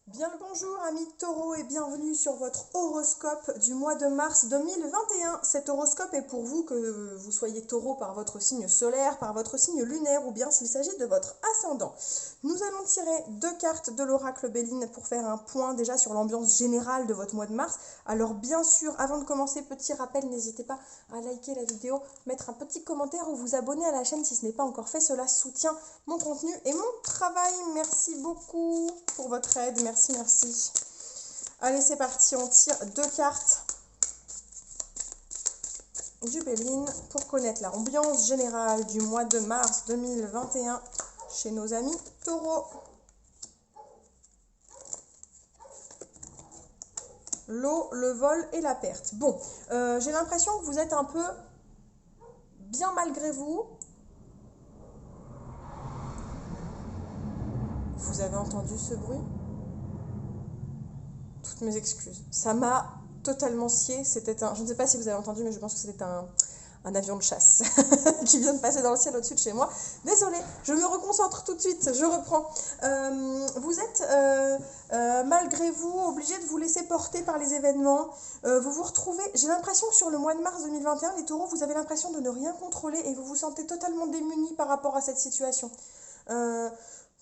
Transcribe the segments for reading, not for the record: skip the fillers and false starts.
Bien le bonjour amis taureaux et bienvenue sur votre horoscope du mois de mars 2021. Cet horoscope est pour vous que vous soyez taureau par votre signe solaire, par votre signe lunaire ou bien s'il s'agit de votre ascendant. Nous allons tirer deux cartes de l'oracle Béline pour faire un point déjà sur l'ambiance générale de votre mois de mars. Alors bien sûr, avant de commencer, petit rappel, n'hésitez pas à liker la vidéo, mettre un petit commentaire ou vous abonner à la chaîne si ce n'est pas encore fait. Cela soutient mon contenu et mon travail. Merci beaucoup pour votre aide. Merci, merci. Allez, c'est parti. On tire deux cartes du Béline pour connaître l'ambiance générale du mois de mars 2021 chez nos amis taureaux. L'eau, le vol et la perte. Bon, j'ai l'impression que vous êtes un peu bien malgré vous. Vous avez entendu ce bruit? Toutes mes excuses. Ça m'a totalement scié. C'était un. Je ne sais pas si vous avez entendu, mais je pense que c'était un avion de chasse qui vient de passer dans le ciel au-dessus de chez moi. Désolée, je me reconcentre tout de suite, je reprends. Vous êtes, malgré vous, obligé de vous laisser porter par les événements. Vous vous retrouvez, j'ai l'impression que sur le mois de mars 2021, les taureaux, vous avez l'impression de ne rien contrôler et vous vous sentez totalement démunis par rapport à cette situation. Euh,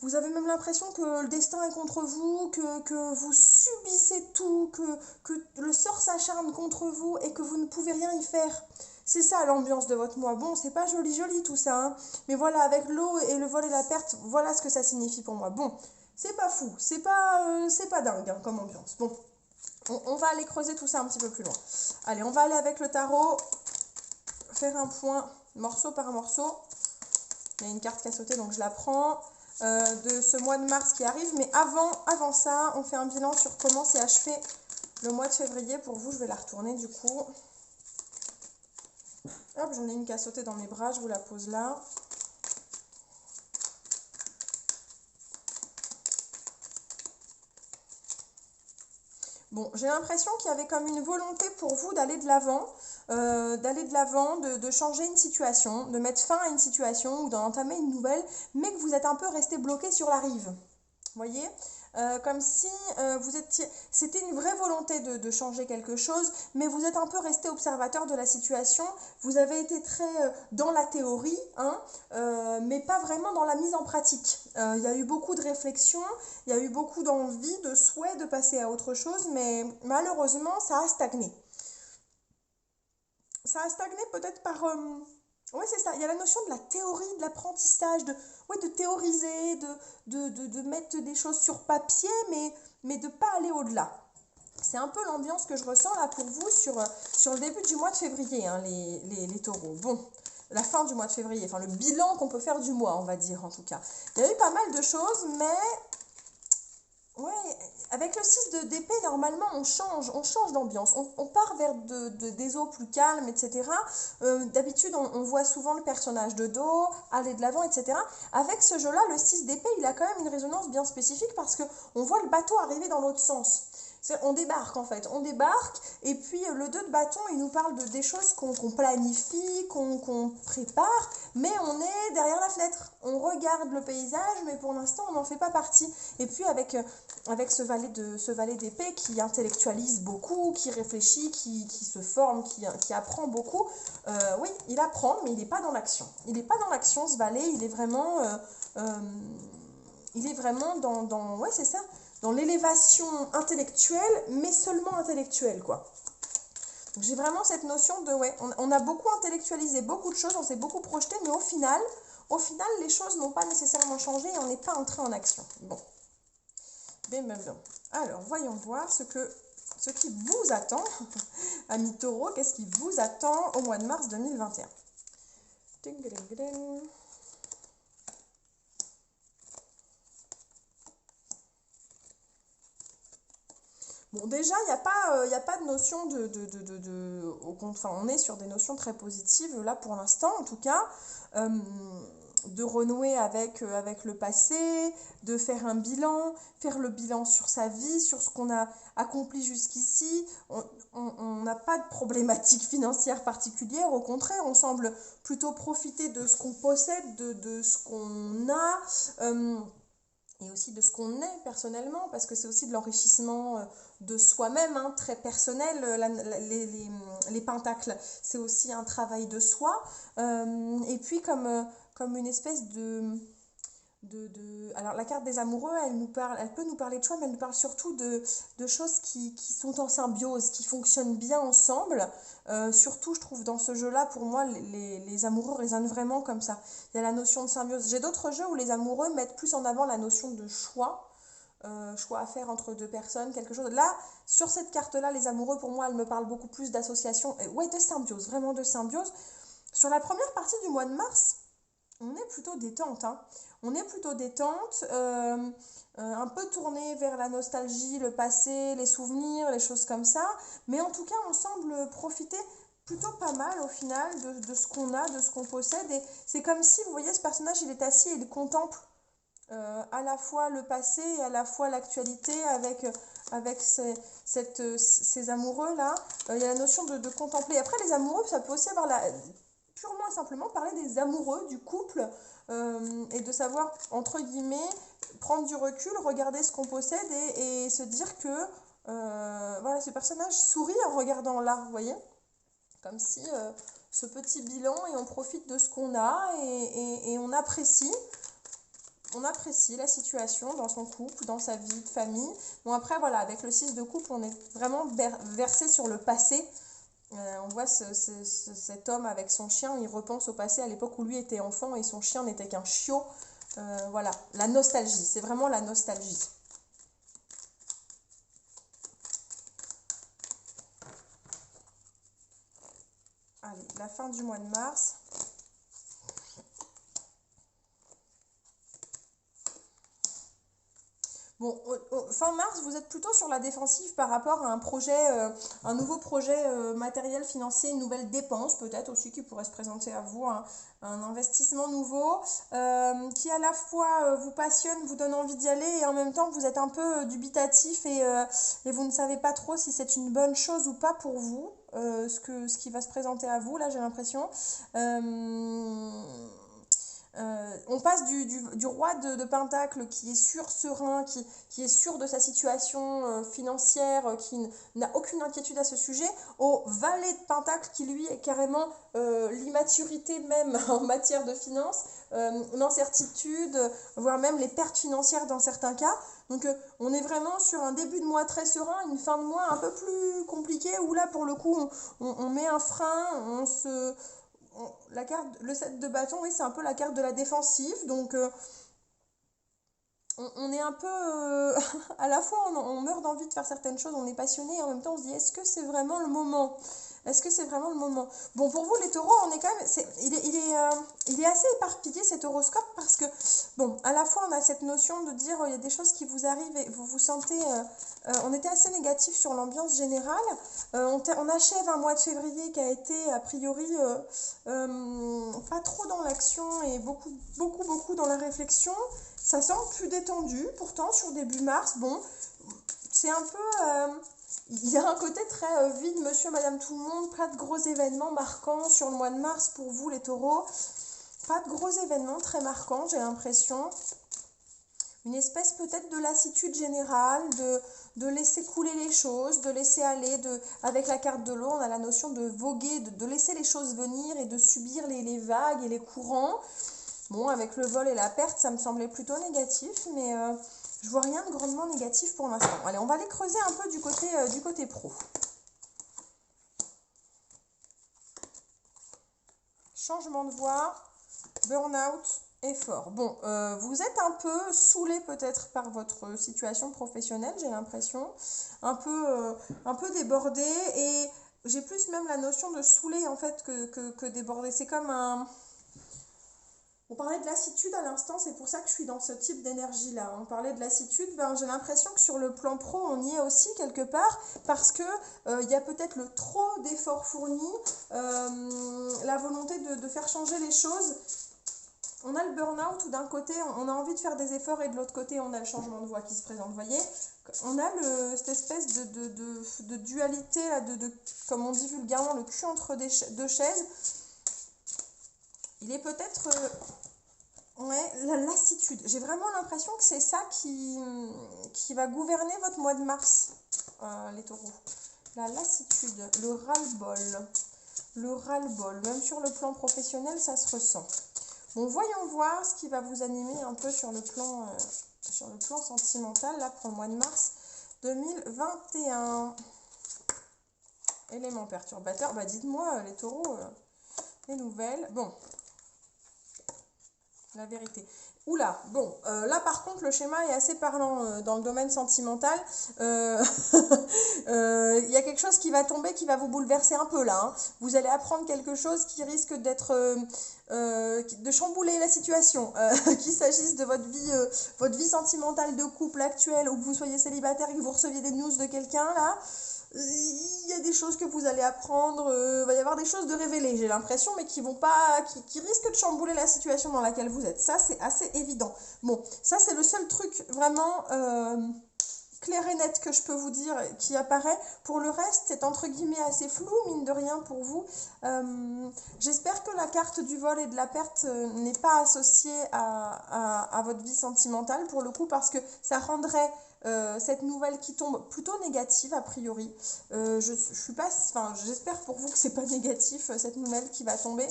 vous avez même l'impression que le destin est contre vous, que vous subissez tout, que le sort s'acharne contre vous et que vous ne pouvez rien y faire. C'est ça l'ambiance de votre mois. Bon, c'est pas joli joli tout ça, hein, mais voilà, avec l'eau et le vol et la perte, voilà ce que ça signifie pour moi. Bon, c'est pas fou, c'est pas dingue hein, comme ambiance. Bon, on va aller creuser tout ça un petit peu plus loin. Allez, on va aller avec le tarot, faire un point morceau par morceau. Il y a une carte qui a sauté, donc je la prends. De ce mois de mars qui arrive. Mais avant ça, on fait un bilan sur comment s'est achevé le mois de février. Pour vous, je vais la retourner du coup. Hop, j'en ai une qui a sauté dans mes bras, je vous la pose là. Bon, j'ai l'impression qu'il y avait comme une volonté pour vous d'aller de l'avant, de changer une situation, de mettre fin à une situation ou d'en entamer une nouvelle, mais que vous êtes un peu resté bloqué sur la rive. Voyez, comme si vous étiez, c'était une vraie volonté de changer quelque chose, mais vous êtes un peu resté observateur de la situation. Vous avez été très dans la théorie, hein, mais pas vraiment dans la mise en pratique. Il y a eu beaucoup de réflexions, il y a eu beaucoup d'envie, de souhait de passer à autre chose, mais malheureusement, ça a stagné. Ça a stagné peut-être par... Oui, c'est ça. Il y a la notion de la théorie, de l'apprentissage, ouais, de théoriser, de mettre des choses sur papier, mais de ne pas aller au-delà. C'est un peu l'ambiance que je ressens là pour vous sur le début du mois de février, hein, les taureaux. Bon, la fin du mois de février, enfin le bilan qu'on peut faire du mois, on va dire en tout cas. Il y a eu pas mal de choses, mais ouais, avec le 6 d'épée, normalement, on change d'ambiance. On part vers des eaux plus calmes, etc. D'habitude, on voit souvent le personnage de dos, aller de l'avant, etc. Avec ce jeu-là, le 6 d'épée, il a quand même une résonance bien spécifique parce qu'on voit le bateau arriver dans l'autre sens. On débarque en fait, on débarque et puis le 2 de bâton il nous parle des choses qu'on planifie, qu'on prépare, mais on est derrière la fenêtre, on regarde le paysage mais pour l'instant on n'en fait pas partie. Et puis avec ce valet d'épée qui intellectualise beaucoup, qui réfléchit, qui se forme, qui apprend beaucoup, oui il apprend mais il n'est pas dans l'action. Il n'est pas dans l'action ce valet, il est vraiment ouais c'est ça, dans l'élévation intellectuelle, mais seulement intellectuelle, quoi. Donc j'ai vraiment cette notion de, ouais, on a beaucoup intellectualisé beaucoup de choses, on s'est beaucoup projeté, mais au final, les choses n'ont pas nécessairement changé et on n'est pas entré en action. Bon. Bien. Alors, voyons voir ce qui vous attend, amis taureaux, qu'est-ce qui vous attend au mois de mars 2021. Bon, déjà, il y a pas de notion enfin, on est sur des notions très positives, là, pour l'instant, en tout cas, euh, de renouer avec le passé, de faire le bilan sur sa vie, sur ce qu'on a accompli jusqu'ici. On n'a pas de problématique financière particulière, au contraire, on semble plutôt profiter de ce qu'on possède, de ce qu'on a. et aussi de ce qu'on est personnellement, parce que c'est aussi de l'enrichissement de soi-même, hein, très personnel, les pentacles, c'est aussi un travail de soi, et puis comme une espèce Alors la carte des amoureux, elle peut nous parler de choix, mais elle nous parle surtout de choses qui sont en symbiose, qui fonctionnent bien ensemble. Surtout, je trouve, dans ce jeu-là, pour moi, les amoureux résonnent vraiment comme ça. Il y a la notion de symbiose. J'ai d'autres jeux où les amoureux mettent plus en avant la notion de choix, choix à faire entre deux personnes, quelque chose. Là, sur cette carte-là, les amoureux, pour moi, elle me parle beaucoup plus d'association, ouais, de symbiose, vraiment de symbiose. Sur la première partie du mois de mars, on est plutôt détente, hein. On est plutôt détente, un peu tourné vers la nostalgie, le passé, les souvenirs, les choses comme ça. Mais en tout cas, on semble profiter plutôt pas mal au final de ce qu'on a, de ce qu'on possède. Et c'est comme si, vous voyez, ce personnage, il est assis et il contemple à la fois le passé et à la fois l'actualité avec ces amoureux-là. Il y a la notion de contempler. Après, les amoureux, ça peut aussi avoir purement et simplement parler des amoureux, du couple, et de savoir, entre guillemets, prendre du recul, regarder ce qu'on possède et se dire que voilà, ce personnage sourit en regardant là, vous voyez, comme si ce petit bilan, et on profite de ce qu'on a et on apprécie la situation dans son couple, dans sa vie de famille. Bon, après, voilà, avec le 6 de coupe, on est vraiment versé sur le passé. On voit cet homme avec son chien, il repense au passé, à l'époque où lui était enfant et son chien n'était qu'un chiot. Voilà, la nostalgie, c'est vraiment la nostalgie. Allez, la fin du mois de mars. Bon, fin mars, vous êtes plutôt sur la défensive par rapport à un projet, un nouveau projet matériel, financier, une nouvelle dépense peut-être aussi qui pourrait se présenter à vous, un investissement nouveau qui à la fois vous passionne, vous donne envie d'y aller et en même temps vous êtes un peu dubitatif et vous ne savez pas trop si c'est une bonne chose ou pas pour vous, ce qui va se présenter à vous, là j'ai l'impression. On passe du roi de Pentacle qui est sûr, serein, qui est sûr de sa situation financière, qui n'a aucune inquiétude à ce sujet, au valet de Pentacle qui lui est carrément l'immaturité même en matière de finances, l'incertitude, voire même les pertes financières dans certains cas. Donc on est vraiment sur un début de mois très serein, une fin de mois un peu plus compliquée où là pour le coup on met un frein, la carte, le 7 de bâton, oui, c'est un peu la carte de la défensive. Donc, on est un peu. À la fois, on meurt d'envie de faire certaines choses, on est passionné, et en même temps, on se dit est-ce que c'est vraiment le moment? Est-ce que c'est vraiment le moment? Bon, pour vous, les taureaux, on est quand même. Il est assez éparpillé cet horoscope parce que, bon, à la fois, on a cette notion de dire il y a des choses qui vous arrivent et vous vous sentez. On était assez négatif sur l'ambiance générale. On achève un mois de février qui a été, a priori, pas trop dans l'action et beaucoup dans la réflexion. Ça semble plus détendu, pourtant, sur début mars. Bon, c'est un peu. Il y a un côté très vide, monsieur, madame, tout le monde, pas de gros événements marquants sur le mois de mars pour vous, les taureaux. Pas de gros événements très marquants, j'ai l'impression. Une espèce peut-être de lassitude générale, de laisser couler les choses, de laisser aller. Avec la carte de l'eau, on a la notion de voguer, de laisser les choses venir et de subir les vagues et les courants. Bon, avec le vol et la perte, ça me semblait plutôt négatif, mais je vois rien de grandement négatif pour l'instant. Allez, on va aller creuser un peu du côté pro. Changement de voie, burn-out, effort. Bon, vous êtes un peu saoulé peut-être par votre situation professionnelle, j'ai l'impression. Un peu débordé et j'ai plus même la notion de saoulé en fait que débordé. C'est comme un... On parlait de lassitude à l'instant, c'est pour ça que je suis dans ce type d'énergie-là. On parlait de lassitude, ben, j'ai l'impression que sur le plan pro, on y est aussi quelque part, parce que y a peut-être le trop d'efforts fournis, la volonté de faire changer les choses. On a le burn-out où d'un côté, on a envie de faire des efforts et de l'autre côté, on a le changement de voie qui se présente. Vous voyez, on a cette espèce de dualité, là, comme on dit vulgairement, le cul entre deux chaises. Il est peut-être... Ouais, la lassitude. J'ai vraiment l'impression que c'est ça qui va gouverner votre mois de mars, les taureaux. La lassitude, le ras-le-bol. Le ras-le-bol, même sur le plan professionnel, ça se ressent. Bon, voyons voir ce qui va vous animer un peu sur le plan sentimental, là, pour le mois de mars 2021. Élément perturbateur, bah dites-moi, les taureaux, les nouvelles. Bon, la vérité. Oula, bon, là par contre le schéma est assez parlant dans le domaine sentimental. Il y a quelque chose qui va tomber, qui va vous bouleverser un peu là, hein. Vous allez apprendre quelque chose qui risque de chambouler la situation. Qu'il s'agisse de votre vie sentimentale de couple actuelle, ou que vous soyez célibataire et que vous receviez des news de quelqu'un là. Il y a des choses que vous allez apprendre, va y avoir des choses de révélées, j'ai l'impression, mais qui risquent de chambouler la situation dans laquelle vous êtes. Ça, c'est assez évident. Bon, ça, c'est le seul truc vraiment clair et net que je peux vous dire qui apparaît. Pour le reste, c'est entre guillemets assez flou, mine de rien, pour vous. J'espère que la carte du vol et de la perte n'est pas associée à votre vie sentimentale, pour le coup, parce que ça rendrait cette nouvelle qui tombe plutôt négative a priori. Je suis pas, enfin, j'espère pour vous que c'est pas négatif cette nouvelle qui va tomber.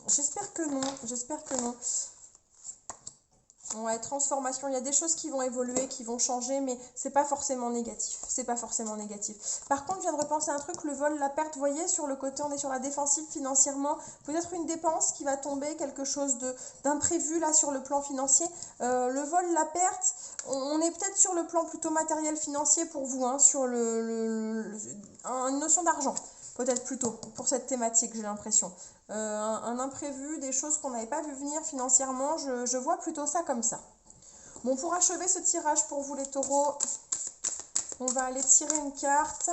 J'espère que non, j'espère que non. Ouais, transformation, il y a des choses qui vont évoluer, qui vont changer, mais c'est pas forcément négatif. C'est pas forcément négatif. Par contre, je viens de repenser à un truc, le vol, la perte, vous voyez, sur le côté, on est sur la défensive financièrement. Peut-être une dépense qui va tomber, quelque chose d'imprévu là sur le plan financier. Le vol, la perte, on est peut-être sur le plan plutôt matériel financier pour vous, hein, sur une notion d'argent. Peut-être plutôt pour cette thématique, j'ai l'impression. Un imprévu, des choses qu'on n'avait pas vu venir financièrement, je vois plutôt ça comme ça. Bon, pour achever ce tirage pour vous les taureaux, on va aller tirer une carte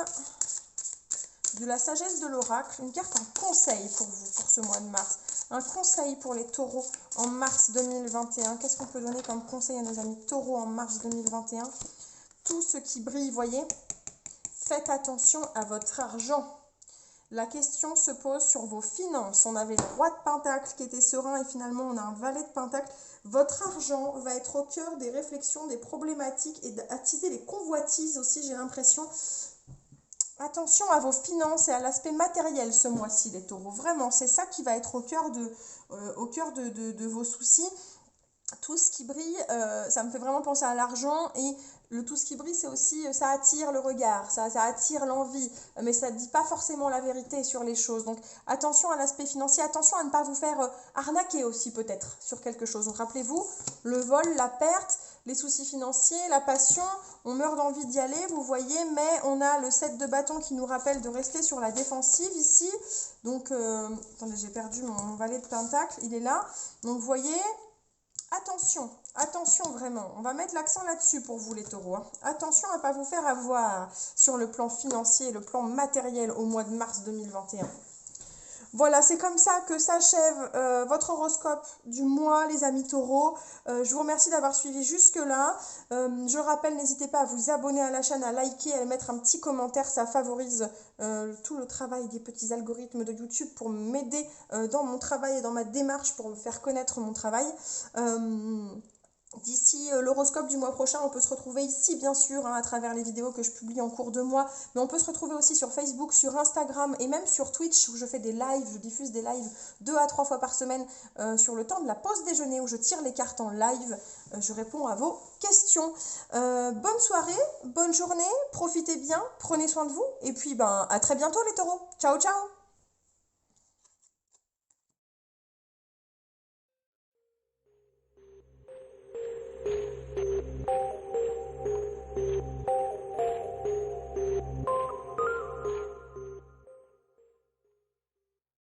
de la sagesse de l'oracle, une carte en conseil pour vous, pour ce mois de mars. Un conseil pour les taureaux en mars 2021. Qu'est-ce qu'on peut donner comme conseil à nos amis taureaux en mars 2021? Tout ce qui brille, voyez, faites attention à votre argent. La question se pose sur vos finances. On avait le roi de Pentacle qui était serein et finalement on a un valet de Pentacle. Votre argent va être au cœur des réflexions, des problématiques et d'attiser les convoitises aussi, j'ai l'impression. Attention à vos finances et à l'aspect matériel ce mois-ci, les taureaux. Vraiment, c'est ça qui va être au cœur de vos soucis. Tout ce qui brille, ça me fait vraiment penser à l'argent, et tout ce qui brille, c'est aussi, ça attire le regard, ça attire l'envie, mais ça ne dit pas forcément la vérité sur les choses. Donc attention à l'aspect financier, attention à ne pas vous faire arnaquer aussi peut-être sur quelque chose. Donc rappelez-vous, le vol, la perte, les soucis financiers, la passion, on meurt d'envie d'y aller, vous voyez, mais on a le 7 de bâton qui nous rappelle de rester sur la défensive ici. Donc, attendez, j'ai perdu mon valet de pentacle, il est là. Donc vous voyez... Attention, attention vraiment, on va mettre l'accent là-dessus pour vous les taureaux, hein. Attention à ne pas vous faire avoir sur le plan financier et le plan matériel au mois de mars 2021. Voilà, c'est comme ça que s'achève votre horoscope du mois, les amis taureaux. Je vous remercie d'avoir suivi jusque-là. Je rappelle, n'hésitez pas à vous abonner à la chaîne, à liker, à mettre un petit commentaire. Ça favorise tout le travail des petits algorithmes de YouTube pour m'aider dans mon travail et dans ma démarche pour me faire connaître mon travail. D'ici l'horoscope du mois prochain, on peut se retrouver ici, bien sûr, hein, à travers les vidéos que je publie en cours de mois, mais on peut se retrouver aussi sur Facebook, sur Instagram et même sur Twitch, où je fais des lives, je diffuse des lives 2 à 3 fois par semaine sur le temps de la pause déjeuner, où je tire les cartes en live, je réponds à vos questions. Bonne soirée, bonne journée, profitez bien, prenez soin de vous, et puis à très bientôt les taureaux. Ciao, ciao!